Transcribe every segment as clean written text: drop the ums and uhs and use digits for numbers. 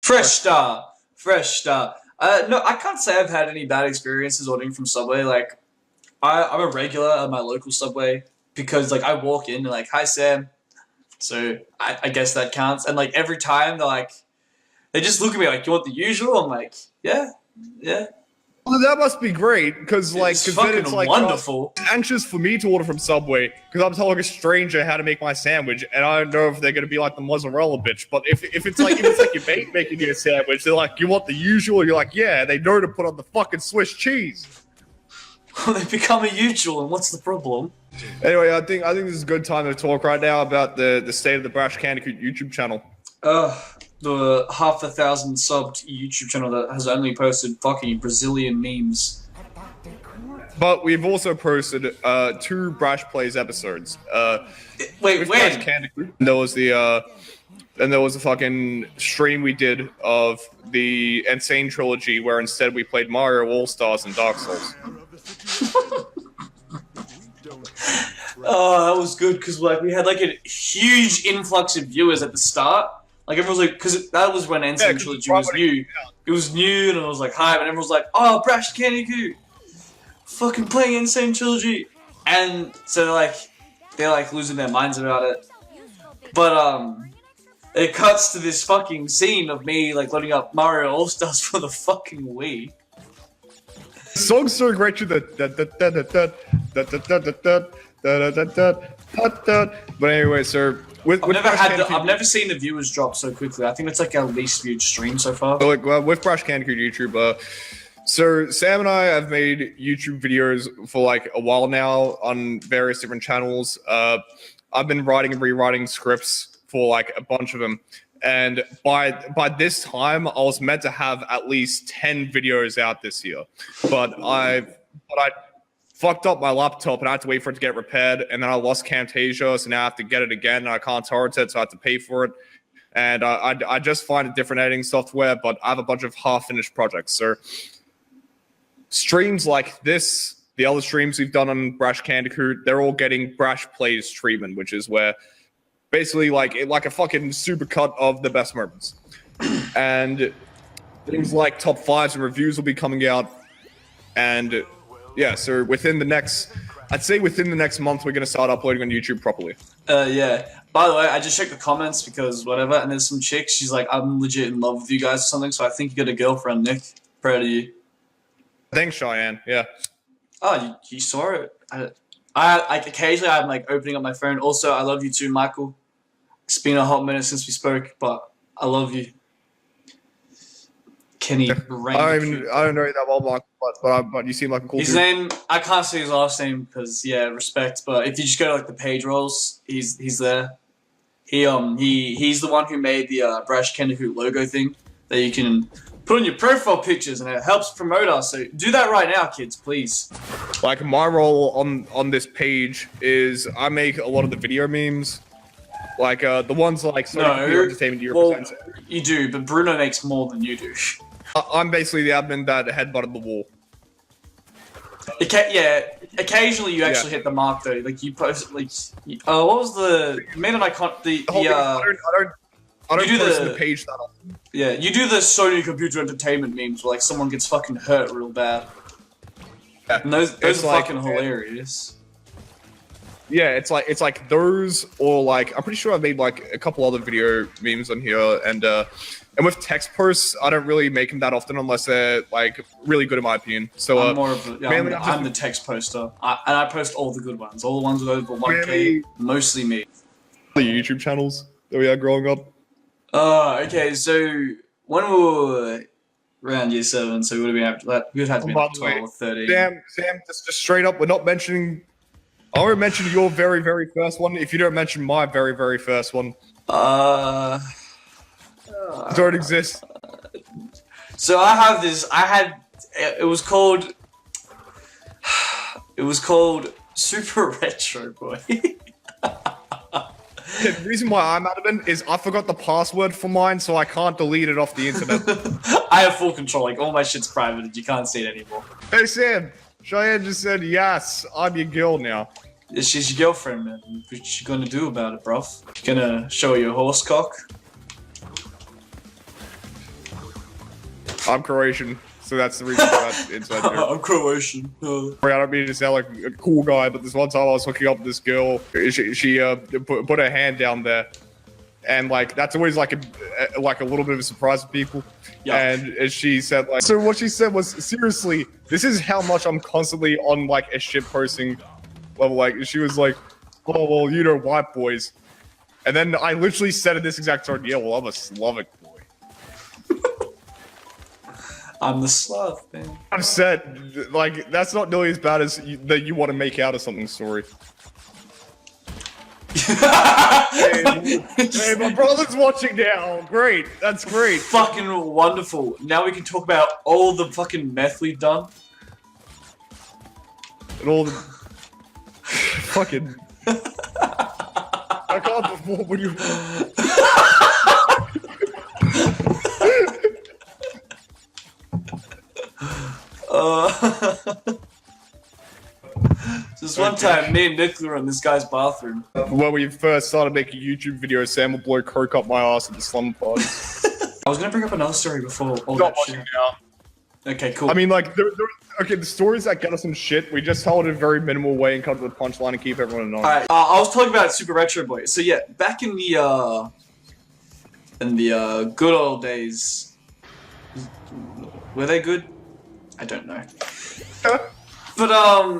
Fresh start. Fresh start. No, I can't say I've had any bad experiences ordering from Subway. Like, I'm a regular at my local Subway because, like, I walk in and, like, hi, Sam. So, I guess that counts. And, like, every time they're like, they just look at me like, you want the usual? I'm like, yeah, yeah. Well, that must be great, because like, then it's like wonderful. It's anxious for me to order from Subway because I'm telling a stranger how to make my sandwich, and I don't know if they're gonna be like the mozzarella bitch. But if it's like your mate making you a sandwich, they're like, you want the usual? You're like, yeah. They know to put on the fucking Swiss cheese. Well, they become a usual, and what's the problem? Anyway, I think this is a good time to talk right now about the state of the Brash Candicoot YouTube channel. The half a thousand subbed YouTube channel that has only posted fucking Brazilian memes. But we've also posted 2 Brash Plays episodes. Wait, when? Candicoot. There was the fucking stream we did of the Sane Trilogy, where instead we played Mario All-Stars and Dark Souls. Oh, that was good because like we had like a huge influx of viewers at the start. Like everyone was like, because that was when Sane Trilogy was new. It was new, and it was like hype, and everyone was like, "Oh, Brash Candicoot, fucking playing Sane Trilogy," and so they're like losing their minds about it. But it cuts to this fucking scene of me like loading up Mario All Stars for the fucking Wii. The song's so great, but anyway, sir. I've never seen the viewers drop so quickly. I think it's like our least viewed stream so far. Like with Brash Candicoot YouTube, so Sam and I have made YouTube videos for like a while now on various different channels. I've been writing and rewriting scripts for like a bunch of them, and by this time I was meant to have at least 10 videos out this year, but I fucked up my laptop and I had to wait for it to get repaired, and then I lost Camtasia, so now I have to get it again, and I can't torrent it, so I have to pay for it. And I just find a different editing software, but I have a bunch of half-finished projects. So streams like this, the other streams we've done on Brash Candicoot, they're all getting Brash Plays treatment, which is where basically like a fucking supercut of the best moments. And things like top 5s and reviews will be coming out, and yeah, so within the next month, we're gonna start uploading on YouTube properly. Yeah. By the way, I just checked the comments because whatever, and there's some chick. She's like, "I'm legit in love with you guys" or something. So I think you got a girlfriend, Nick. Proud of you. Thanks, Cheyenne. Yeah. Oh, you saw it. I occasionally I'm like opening up my phone. Also, I love you too, Michael. It's been a hot minute since we spoke, but I love you. Kenny. I don't know that well, Michael, but you seem like a cool dude. His name, I can't say his last name because yeah, respect. But if you just go to like the page rolls, he's there. He's the one who made the Brash Candicoot logo thing that you can put on your profile pictures, and it helps promote us. So do that right now, kids, please. Like my role on this page is I make a lot of the video memes. Like the ones like Entertainment you represent. Well, you do, but Bruno makes more than you do. I'm basically the admin that headbutted the wall. Yeah, occasionally you actually hit the mark though. Like you post like, what was you made an icon? I don't post the page that often. Yeah, you do the Sony Computer Entertainment memes where like someone gets fucking hurt real bad. Yeah, and those are fucking hilarious. Yeah, it's like those, or like I'm pretty sure I've made like a couple other video memes on here, and with text posts, I don't really make them that often unless they're like really good in my opinion. So I'm more of I'm the text poster, and I post all the good ones, all the ones with over 1K, mostly me. The YouTube channels that we had growing up. Okay, so when we were around year 7, so we would have been after that. We would have to be like 12 or 13. Sam, just straight up, we're not mentioning. I won't mention your very, very first one if you don't mention my very, very first one. Don't exist. So I have this. It was called Super Retro Boy. The reason why I'm adamant is I forgot the password for mine, so I can't delete it off the internet. I have full control. Like all my shit's private, and you can't see it anymore. Hey Sam, Cheyenne just said yes. I'm your girl now. She's your girlfriend, man. What you gonna do about it, bruv? You gonna show her your horse cock? I'm Croatian, so that's the reason for that inside joke. I'm Croatian. I don't mean to sound like a cool guy, but this one time I was hooking up with this girl. She put her hand down there, and like that's always like a little bit of a surprise to people. Yeah. And she said like, so what she said was, seriously, this is how much I'm constantly on like a shit posting level. Like she was like, oh well, you know, white boys. And then I literally said in this exact tone, yeah, well, I'm a Slavic boy. I'm the Slav, man. I've said, like, that's not nearly as bad as that you want to make out of something story. Hey, my brother's watching now. Great. That's great. Fucking wonderful. Now we can talk about all the fucking meth we've done. And all the... fucking... I can't perform when you... This one time, me and Nick were in this guy's bathroom. When we first started making YouTube videos, Sam would blow coke up my ass at the slum party. I was gonna bring up another story before all Not that shit. now. Okay, cool. I mean, like, okay, the stories that get us some shit, we just tell it in a very minimal way and come to the punchline and keep everyone annoyed. Alright, I was talking about Super Retro Boy. So yeah, back in the good old days, were they good? I don't know. But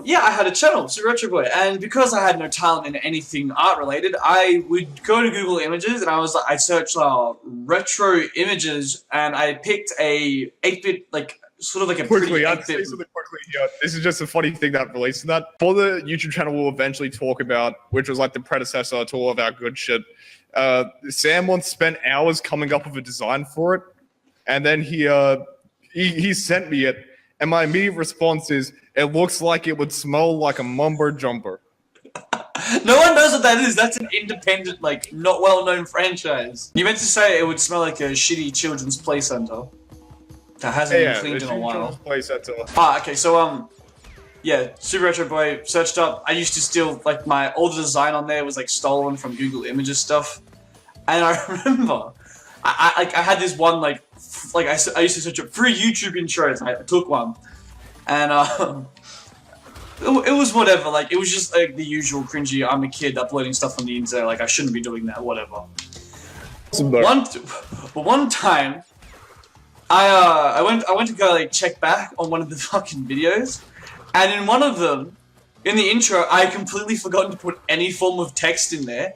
yeah, I had a channel, Super Retro Boy, and because I had no talent in anything art related, I would go to Google Images and I searched retro images, and I picked a 8-bit, like sort of like a quickly. I'd say something quickly here. This is just a funny thing that relates to that. For the YouTube channel we'll eventually talk about, which was like the predecessor to all of our good shit. Sam once spent hours coming up with a design for it, and then he sent me it. And my immediate response is, it looks like it would smell like a mumbo jumper. No one knows what that is. That's an independent, like, not well-known franchise. You meant to say it would smell like a shitty children's play center that hasn't been cleaned in a while. Play center. Ah, okay, so, yeah, Super Retro Boy, searched up. I used to steal, like, all the design on there was, like, stolen from Google Images stuff. And I remember, I had this one, I used to search up free YouTube intros. I took one, and it was whatever. Like it was just like the usual cringy. I'm a kid uploading stuff on the internet. Like I shouldn't be doing that. Whatever. One time, I went to go like check back on one of the fucking videos, and in one of them, in the intro, I completely forgotten to put any form of text in there.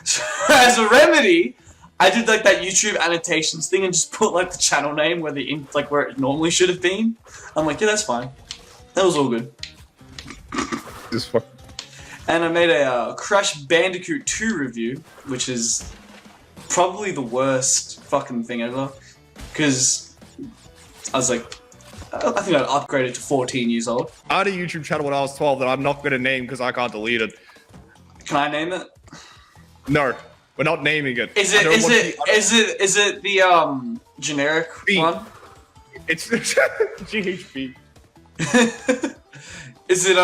So as a remedy, I did like that YouTube annotations thing and just put like the channel name where where it normally should have been. I'm like, yeah, that's fine. That was all good. And I made a Crash Bandicoot 2 review, which is probably the worst fucking thing ever. Because I was like, I think I'd upgraded to 14 years old. I had a YouTube channel when I was 12 that I'm not going to name because I can't delete it. Can I name it? No. We're not naming it. Is it the generic one? It's GHB. Is it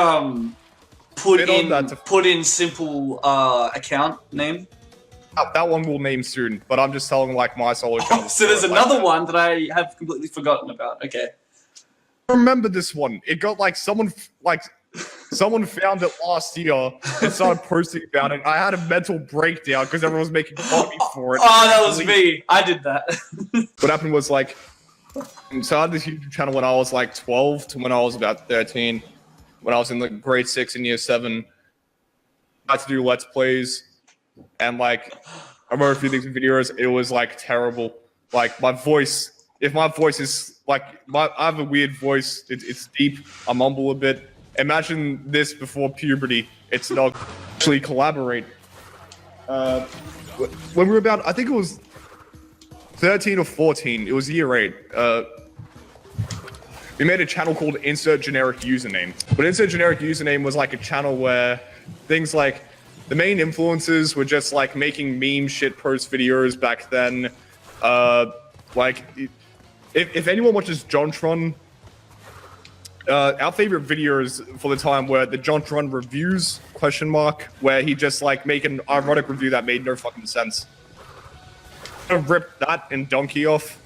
put in simple account name? That one we'll name soon, but I'm just telling like my solo channel. So there's another one that I have completely forgotten about. Okay. I remember this one. It got someone found it last year and started posting about it. I had a mental breakdown because everyone was making fun of me for it. Oh, that was me. I did that. What happened was so I had this YouTube channel when I was like 12 to when I was about 13. When I was in like grade 6 and year 7, I had to do Let's Plays. And like, I remember a few things in videos. It was like terrible. Like my voice, if my voice is like, I have a weird voice. It's deep. I mumble a bit. Imagine this before puberty. It's not actually collaborate. When we were about, I think it was 13 or 14. It was year 8. We made a channel called Insert Generic Username. But Insert Generic Username was like a channel where things like the main influences were just like making meme shit post videos back then. Like if anyone watches JonTron, our favorite videos for the time were the JonTron reviews, ? Where he just like make an ironic review that made no fucking sense. I ripped that and Donkey off.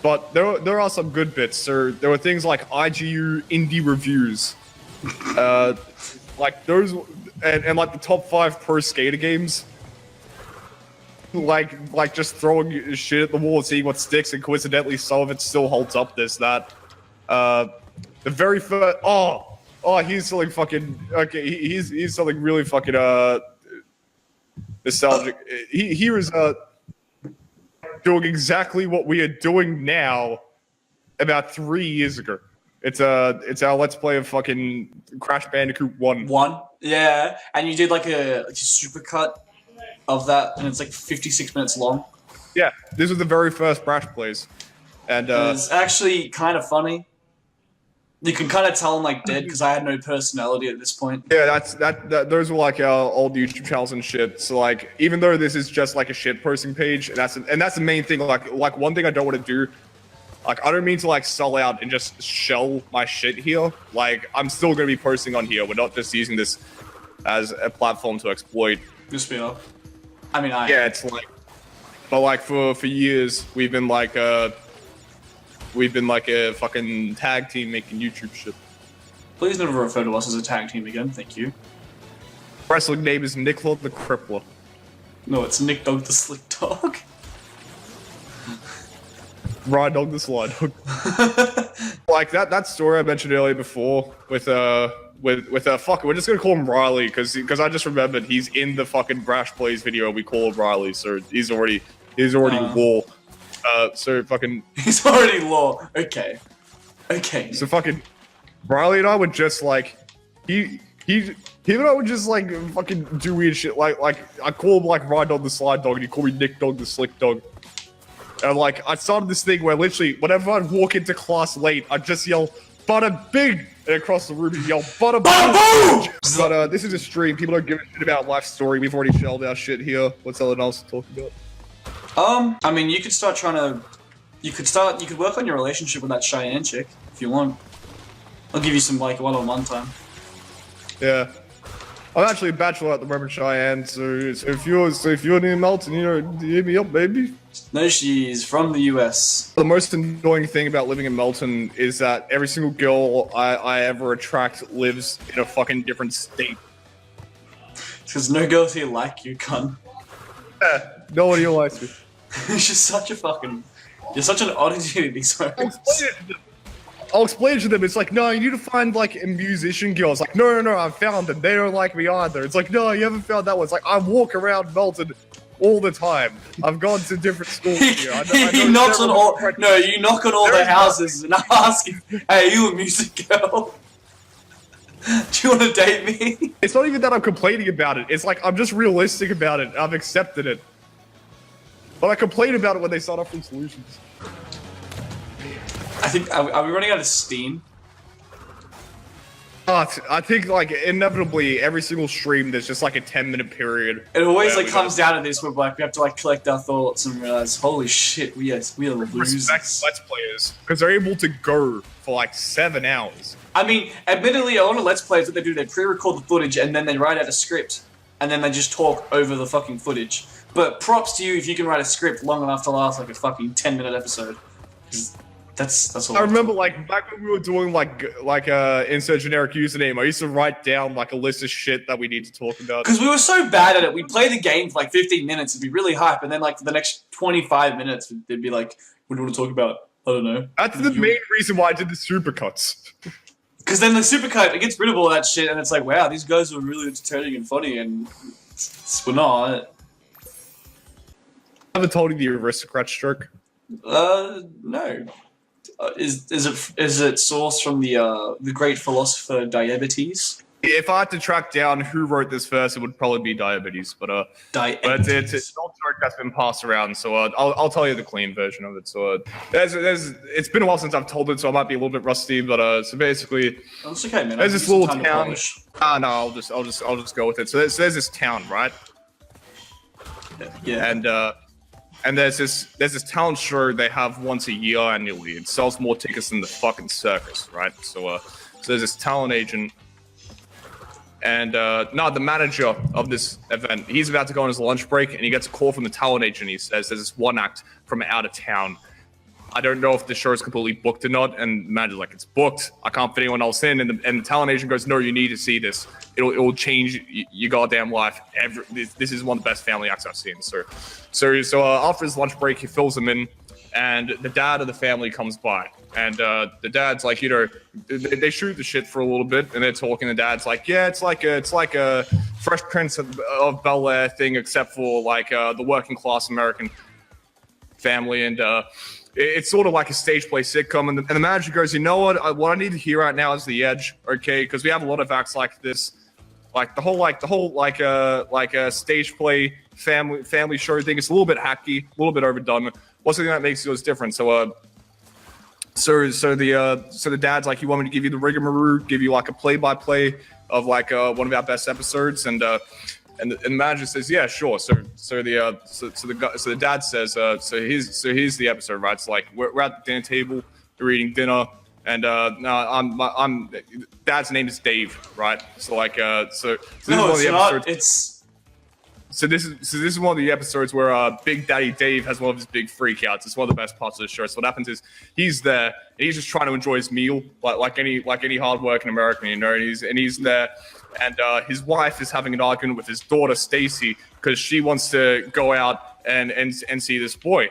but there are some good bits. So there were things like IGU indie reviews, like those, and like the top 5 pro skater games. Like just throwing shit at the wall and seeing what sticks, and coincidentally, some of it still holds up. There's that. The very first. He's something fucking. Okay, he's something really fucking nostalgic. He was doing exactly what we are doing now about 3 years ago. It's our let's play of fucking Crash Bandicoot 1. Yeah, and you did like a supercut of that, and it's like 56 minutes long. Yeah, this was the very first Brash plays, and it's actually kind of funny. You can kind of tell I'm like dead because I had no personality at this point. Yeah, those were like our old YouTube channels and shit. So like, even though this is just like a shit posting page, and that's the main thing. Like one thing I don't want to do. Like, I don't mean to like sell out and just shell my shit here. Like, I'm still gonna be posting on here. We're not just using this as a platform to exploit. Just be up. I mean, yeah, it's like, but like for years we've been like a fucking tag team making YouTube shit. Please never refer to us as a tag team again. Thank you. Wrestling name is Nick Lord the Crippler. No, it's Nick Dog the Slick Dog. Ride Dog the Slide Dog. Like that story I mentioned earlier before with fuck, we're just gonna call him Riley because I just remembered he's in the fucking Brash Plays video. We call him Riley, so he's already law. So fucking he's already law. Okay. So fucking Riley and I would just like him and I would just like fucking do weird shit. Like I call him like Ride Dog the Slide Dog, and he call me Nick Dog the Slick Dog. And like I started this thing where literally whenever I'd walk into class late, I'd just yell "Butter Big" and across the room, yell "Butter Big." But this is a stream. People don't give a shit about life story. We've already shelled our shit here. What's something else to talk about? I mean, you could start you could work on your relationship with that Cheyenne chick if you want. I'll give you some like one-on-one time. Yeah. I'm actually a bachelor at the moment, Cheyenne, so if you're near Melton, you know, hit me up, baby. No, she's from the US. The most annoying thing about living in Melton is that every single girl I ever attract lives in a fucking different state. Because no girls here like you, cunt. Yeah, nobody likes me. You're just such a fucking... You're such an oddity to these homies. I'll explain it to them. It's like, no, you need to find like a musician girl. It's like, no, I found them. They don't like me either. It's like, no, you haven't found that one. It's like, I walk around Melton all the time. I've gone to different schools here. You knock on all the houses and ask, hey, are you a music girl? Do you want to date me? It's not even that I'm complaining about it. It's like, I'm just realistic about it. I've accepted it. But I complain about it when they start offering solutions. I think, are we running out of steam? I think, like, inevitably, every single stream, there's just, like, a 10-minute period. It always, like, comes down to this, where, like, we have to, like, collect our thoughts and realize, holy shit, we are losers. Respect Let's Players, because they're able to go for, like, 7 hours. I mean, admittedly, a lot of Let's Plays, what they do, they pre-record the footage, and then they write out a script, and then they just talk over the fucking footage. But props to you if you can write a script long enough to last, like, a fucking 10-minute episode. That's all. I remember, like, back when we were doing, like insert generic username, I used to write down, like, a list of shit that we need to talk about. Because we were so bad at it, we'd play the game for, like, 15 minutes, it'd be really hype, and then, like, for the next 25 minutes, they'd be like, what do you want to talk about? I don't know. That's the main reason why I did the supercuts. Because then the supercut, it gets rid of all that shit, and it's like, wow, these guys were really entertaining and funny, and we're not. I haven't told you the aristocrat stroke. No. Is it sourced from the great philosopher Diabetes? If I had to track down who wrote this first, it would probably be Diabetes. But it's an old joke that's been passed around, so I'll tell you the clean version of it. So it's been a while since I've told it, so I might be a little bit rusty. But so basically, it's okay, man. There's this little town. No, I'll just go with it. So there's this town, right? Yeah. And there's this talent show they have once a year annually. It sells more tickets than the fucking circus, right? So there's this talent agent, and the manager of this event. He's about to go on his lunch break, and he gets a call from the talent agent. He says there's this one act from out of town, I don't know if the show is completely booked or not. And the manager's like, it's booked. I can't fit anyone else in. And the talent agent goes, no, you need to see this. It'll change your goddamn life. This is one of the best family acts I've seen. So after his lunch break, he fills them in, and the dad of the family comes by. And the dad's like, they shoot the shit for a little bit, and they're talking. The dad's like, yeah, it's like a Fresh Prince of Bel-Air thing, except for like the working class American family, and it's sort of like a stage play sitcom. And the manager goes, you know what I need to hear right now is the edge, okay? Because we have a lot of acts like this, like the whole stage play family show thing. It's a little bit hacky, a little bit overdone. What's the thing that makes yours different? So the dad's like, you want me to give you the rigmarole, give you like a play-by-play of like one of our best episodes, and the manager says, yeah, sure. So the dad says, so here's the episode, right? It's like we're at the dinner table, we're eating dinner, and I'm dad's name is Dave, right? So like so this is one of the episodes. So this is one of the episodes where Big Daddy Dave has one of his big freakouts. It's one of the best parts of the show. So what happens is he's there and he's just trying to enjoy his meal, like any hardworking American, and he's there, and his wife is having an argument with his daughter Stacy because she wants to go out and see this boy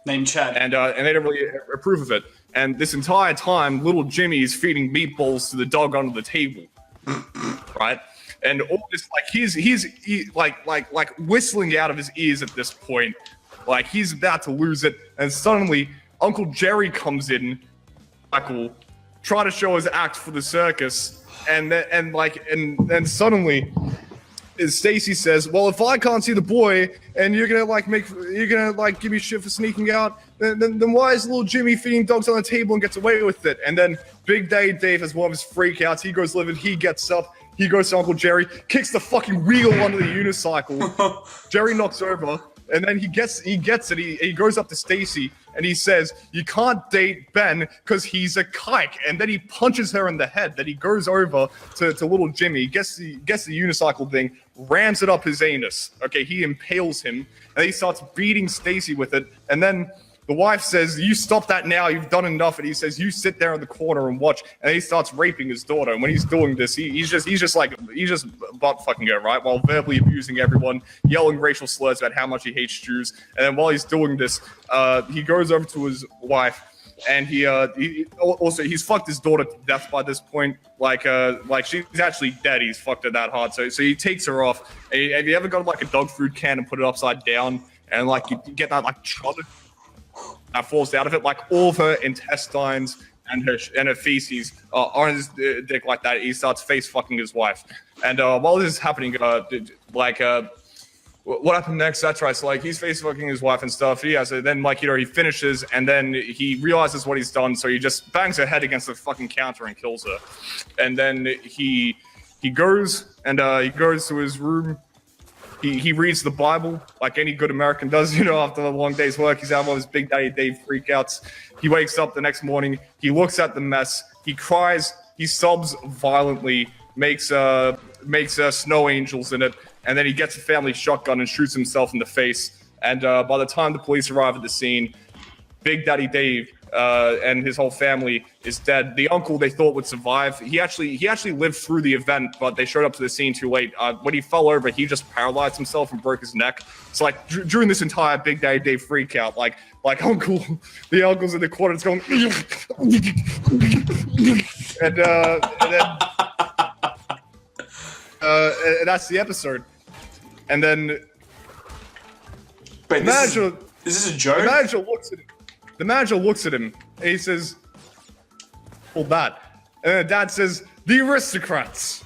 named Chad, and they don't really approve of it. And this entire time, little Jimmy is feeding meatballs to the dog under the table, right? And all this, like he's like whistling out of his ears at this point, like he's about to lose it. And suddenly, Uncle Jerry comes in, Michael, trying to show his act for the circus, and suddenly, Stacy says, "Well, if I can't see the boy, and you're gonna give me shit for sneaking out, then why is little Jimmy feeding dogs on the table and gets away with it?" And then Big Daddy Dave has one of his freakouts. He goes livid. He gets up. He goes to Uncle Jerry, kicks the fucking wheel onto the unicycle. Jerry knocks over, and then he gets it. He goes up to Stacy, and he says, "You can't date Ben because he's a kike." And then he punches her in the head. Then he goes over to little Jimmy, gets the unicycle thing, rams it up his anus. Okay, he impales him, and he starts beating Stacy with it. And then the wife says, "You stop that now, you've done enough." And he says, "You sit there in the corner and watch." And he starts raping his daughter. And when he's doing this, he's just butt fucking her, right? While verbally abusing everyone, yelling racial slurs about how much he hates Jews. And then while he's doing this, he goes over to his wife, and he's fucked his daughter to death by this point. Like she's actually dead. He's fucked her that hard. So he takes her off. Have you ever got like a dog food can and put it upside down, and like you get that like chud that falls out of it? Like all of her intestines and her feces are on his dick like that. He starts face fucking his wife, and while this is happening, what happened next? That's right. So like he's face fucking his wife and stuff. Then he finishes, and then he realizes what he's done. So he just bangs her head against the fucking counter and kills her. And then he goes to his room. He reads the Bible like any good American does, after a long day's work. He's out of all his Big Daddy Dave freakouts. He wakes up the next morning. He looks at the mess. He cries. He sobs violently. Makes snow angels in it, and then he gets a family shotgun and shoots himself in the face. And by the time the police arrive at the scene, Big Daddy Dave and his whole family is dead. The uncle they thought would survive. He actually lived through the event, but they showed up to the scene too late. When he fell over, he just paralyzed himself and broke his neck. So like during this entire Big Daddy Dave freak out, like the uncle's in the corner, it's going, and that's the episode. And then wait, is this a joke? The manager looks at him and he says, "Hold that." And then the dad says, "The aristocrats."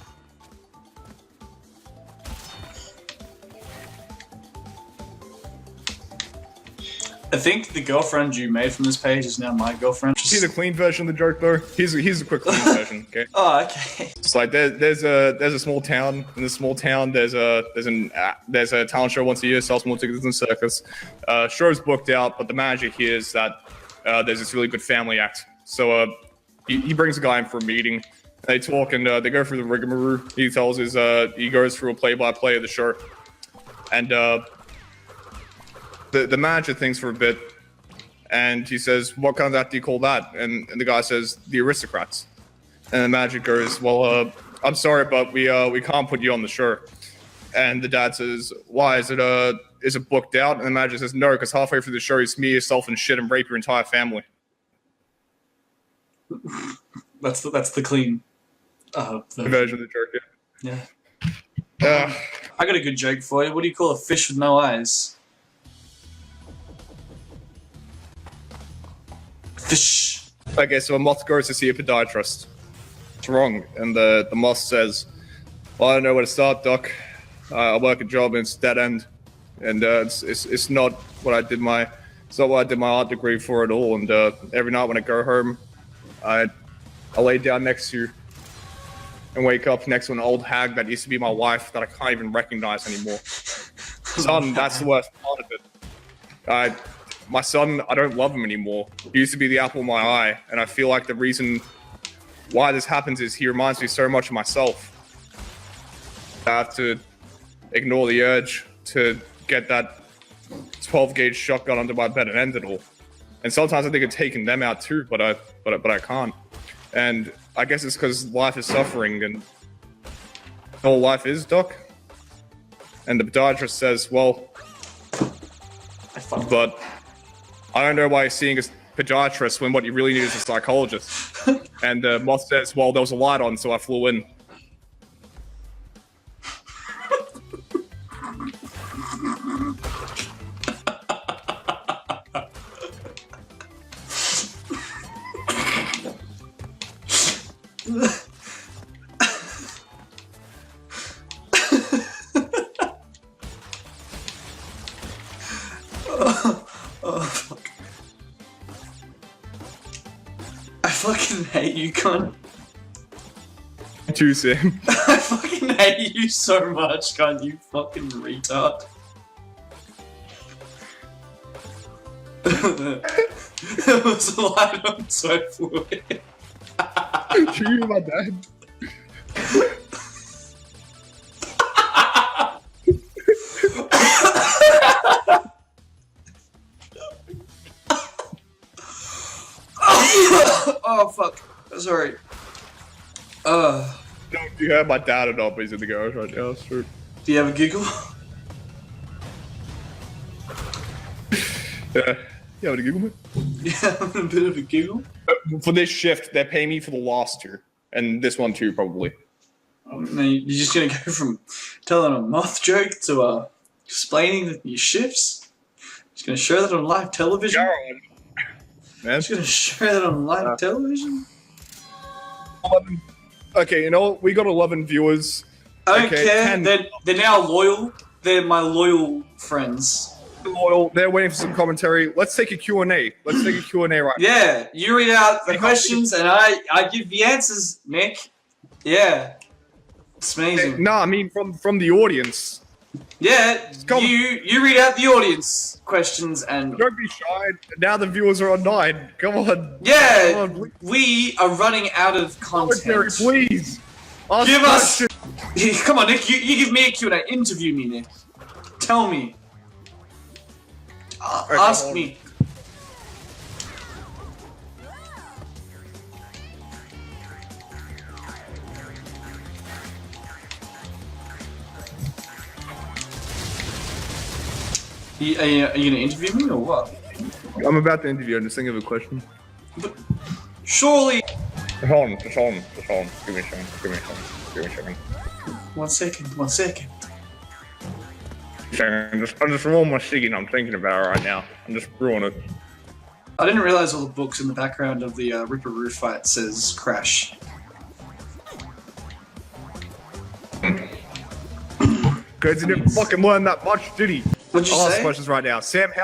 I think the girlfriend you made from this page is now my girlfriend. See the clean version of the joke though? Here's a quick clean version, okay? Oh, okay. It's like there's a small town. In this small town, there's a talent show once a year, sells more tickets than circus. Show's booked out, but the manager hears that there's this really good family act. So he brings a guy in for a meeting. They talk and they go through the rigmarole. He goes through a play-by-play of the show, and the manager thinks for a bit, And he says, what kind of that do you call that? And the guy says, the aristocrats. And the manager goes, well, I'm sorry, but we can't put you on the show. And the dad says, why? Is it booked out? And the manager says, no, because halfway through the show, you smear yourself in shit and rape your entire family. That's the clean version of the joke, yeah. I got a good joke for you. What do you call a fish with no eyes? Fish. Okay, so a moth goes to see a podiatrist. It's wrong. And the moth says, well, I don't know where to start, doc. I work a job and it's dead end. And it's not what I did my art degree for at all. And every night when I go home, I lay down next to you and wake up next to an old hag that used to be my wife that I can't even recognize anymore. Son, that's the worst part of it. My son, I don't love him anymore. He used to be the apple of my eye, and I feel like the reason why this happens is he reminds me so much of myself. I have to ignore the urge to get that 12-gauge shotgun under my bed and end it all. And sometimes I think of taking them out too, but I can't. And I guess it's because life is suffering, and all life is, Doc. And the podiatrist says, well, but I don't know why you're seeing a podiatrist when what you really need is a psychologist. And Moth says, well, there was a light on, so I flew in. Oh, fuck. I fucking hate you, cunt. Too, Sam. I fucking hate you so much, cunt, you fucking retard. There was a light on, so I flew in. You, my dad. Oh fuck. Sorry. No, you heard my dad or not, but he's in the garage right now. Sure. Do you have a giggle? Yeah. You having a giggle, man? Yeah, I'm a bit of a giggle. For this shift, they're paying me for the last two. And this one too, probably. No, you're just gonna go from telling a moth joke to explaining your shifts? Just gonna show that on live television? Man. Just gonna show that on live television? 11. Okay, you know what? We got 11 viewers. I don't care. They're now loyal. They're my loyal friends. Loyal. They're waiting for some commentary. Let's take a Q&A. Let's take a Q&A right now. Yeah, you read out the questions and I give the answers, Nick. Yeah. It's amazing. No, I mean from the audience. Yeah, you read out the audience questions and... Don't be shy. Now the viewers are on 9. Come on. Yeah, come on, we are running out of content. Please. Give us... Come on, Nick, you give me a Q&A. Interview me, Nick. Tell me. Okay, ask me. Are you gonna interview me or what? I'm about to interview. I'm just thinking of a question. But surely. Hold on. Give me a second. 1 second. 1 second. I'm just rolling my ciggy and I'm thinking about it right now. I'm just brewing it. I didn't realize all the books in the background of the Ripperoo fight says Crash. Because he didn't fucking learn that much, did he? What'd you I'll say? ask questions right now. Sam, how...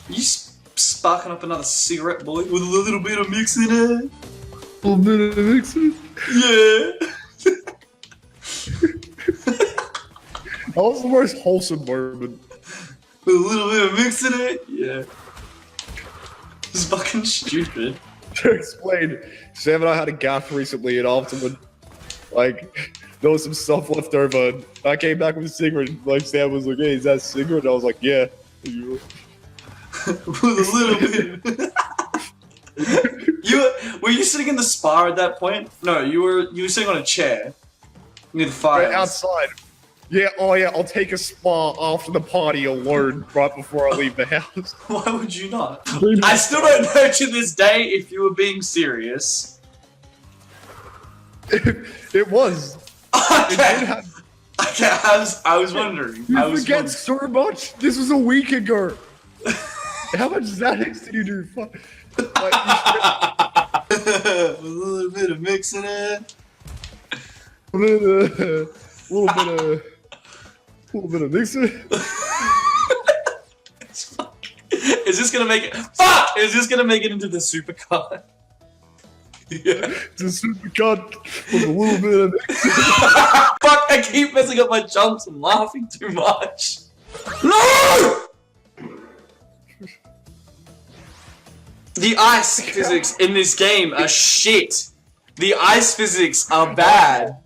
You sparking up another cigarette, boy, with a little bit of mix in it? A little bit of mixing? Yeah. That was the most wholesome moment. With a little bit of mix in it? Yeah. It's fucking stupid. To explain, Sam and I had a gaff recently and afterward, like, there was some stuff left over. I came back with a cigarette. Like Sam was like, "Hey, is that a cigarette?" And I was like, "Yeah." With a little bit. Were you sitting in the spa at that point? No, you were sitting on a chair near the fire. Right outside. Yeah, oh yeah, I'll take a spa after the party alone right before I leave the house. Why would you not? I still don't know to this day if you were being serious. It was. Okay. I was wondering. You forget so much. This was a week ago. How much Xanax did you do? Fuck. Like, a little bit of mixing it. A little bit of mixing. Is this gonna make it? Fuck! Is this gonna make it into the supercut? Yeah. It's a supercut with a little bit of mixing. Fuck! I keep messing up my jumps and laughing too much. No! The ice physics in this game are shit. The ice physics are bad.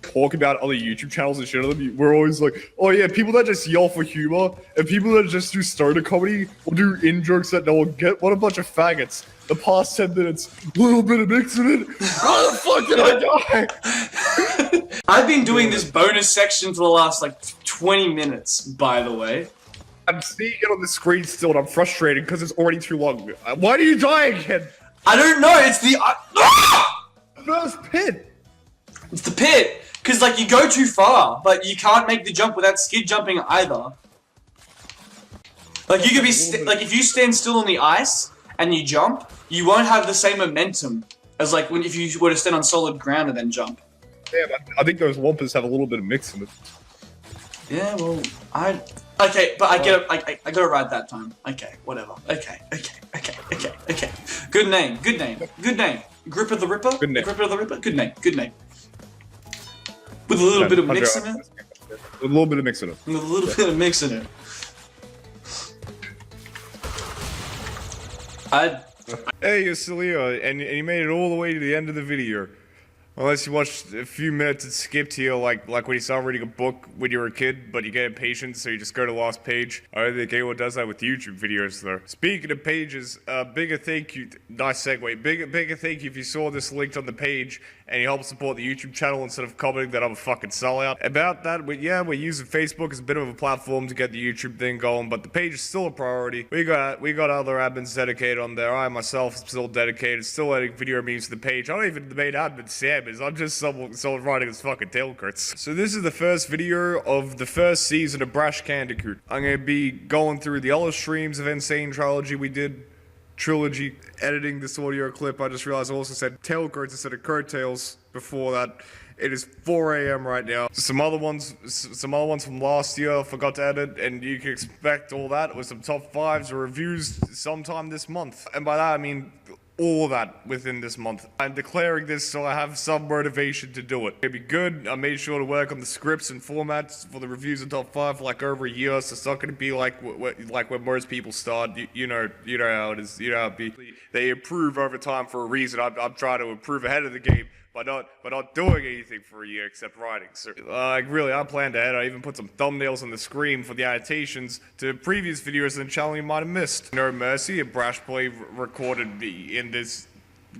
Talk about other YouTube channels and shit on them. We're always like, oh yeah, people that just yell for humor and people that just do stoner comedy will do in-jokes that no one get. What a bunch of faggots. The past 10 minutes, little bit of mixing it. How the fuck did I die? I've been doing this bonus section for the last like 20 minutes, by the way. I'm seeing it on the screen still and I'm frustrated because it's already too long. Why do you die again? I don't know, it's the First pit. It's the pit. Because, like, you go too far, but you can't make the jump without skid jumping either. Like, you could be, like, if you stand still on the ice and you jump, you won't have the same momentum as, like, if you were to stand on solid ground and then jump. Yeah, I think those Wumpas have a little bit of mix in it. Yeah, well, okay, but I get it, I got it right that time. Okay, whatever. Okay. Good name. Gripper the Ripper? Good name. Gripper the Ripper? Good name. With a little bit of mix in it? With a little bit of mix in it. With a little bit of mix in it. Hey, you're Celia, and you made it all the way to the end of the video. Unless you watched a few minutes and skipped here, like when you started reading a book when you were a kid, but you get impatient, so you just go to the last page. I don't think anyone does that with YouTube videos, though. Speaking of pages, bigger thank you. Nice segue. Bigger thank you if you saw this linked on the page and you help support the YouTube channel instead of commenting that I'm a fucking sellout. About that, we're using Facebook as a bit of a platform to get the YouTube thing going, but the page is still a priority. We got other admins dedicated on there. I myself am still dedicated, still adding video memes to the page. I don't even the main admin Sam is. I'm just someone writing his fucking tail curts. So this is the first video of the first season of Brash Candicoot. I'm gonna be going through the other streams of Sane Trilogy we did. Trilogy, editing this audio clip. I just realized I also said tail curts instead of curtails before that. It is 4 AM right now. Some other ones from last year I forgot to edit, and you can expect all that with some top 5s or reviews sometime this month. And by that I mean all of that within this month. I'm declaring this so I have some motivation to do it. It'd be good. I made sure to work on the scripts and formats for the reviews in top 5 for like over a year, so it's not going to be like when most people start. You know how it is. You know how it be. They improve over time for a reason. I'm trying to improve ahead of the game. By not doing anything for a year except writing. So, really, I planned ahead. I even put some thumbnails on the screen for the annotations to previous videos in the channel you might have missed. No Mercy, a Brash play recorded in this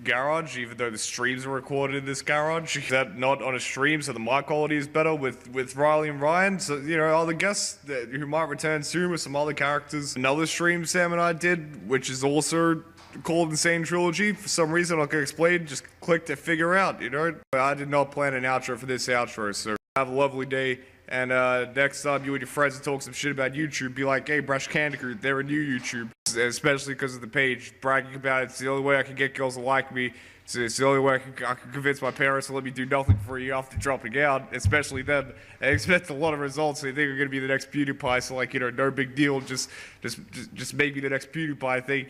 garage, even though the streams were recorded in this garage. That not on a stream, so the mic quality is better with Riley and Ryan. So, you know, other guests who might return soon with some other characters. Another stream Sam and I did, which is also called the Sane Trilogy. For some reason I can explain, just click to figure out, you know. I did not plan an outro for this outro, so have a lovely day. And next time you and your friends talk some shit about YouTube, be like, hey, Brash Candicoot, they're a new YouTube. Especially because of the page, bragging about it. It's the only way I can get girls to like me. It's the only way I can convince my parents to let me do nothing for a year after dropping out, especially then. I expect a lot of results. They think I'm gonna be the next PewDiePie, so like, you know, no big deal. Just make me the next PewDiePie thing.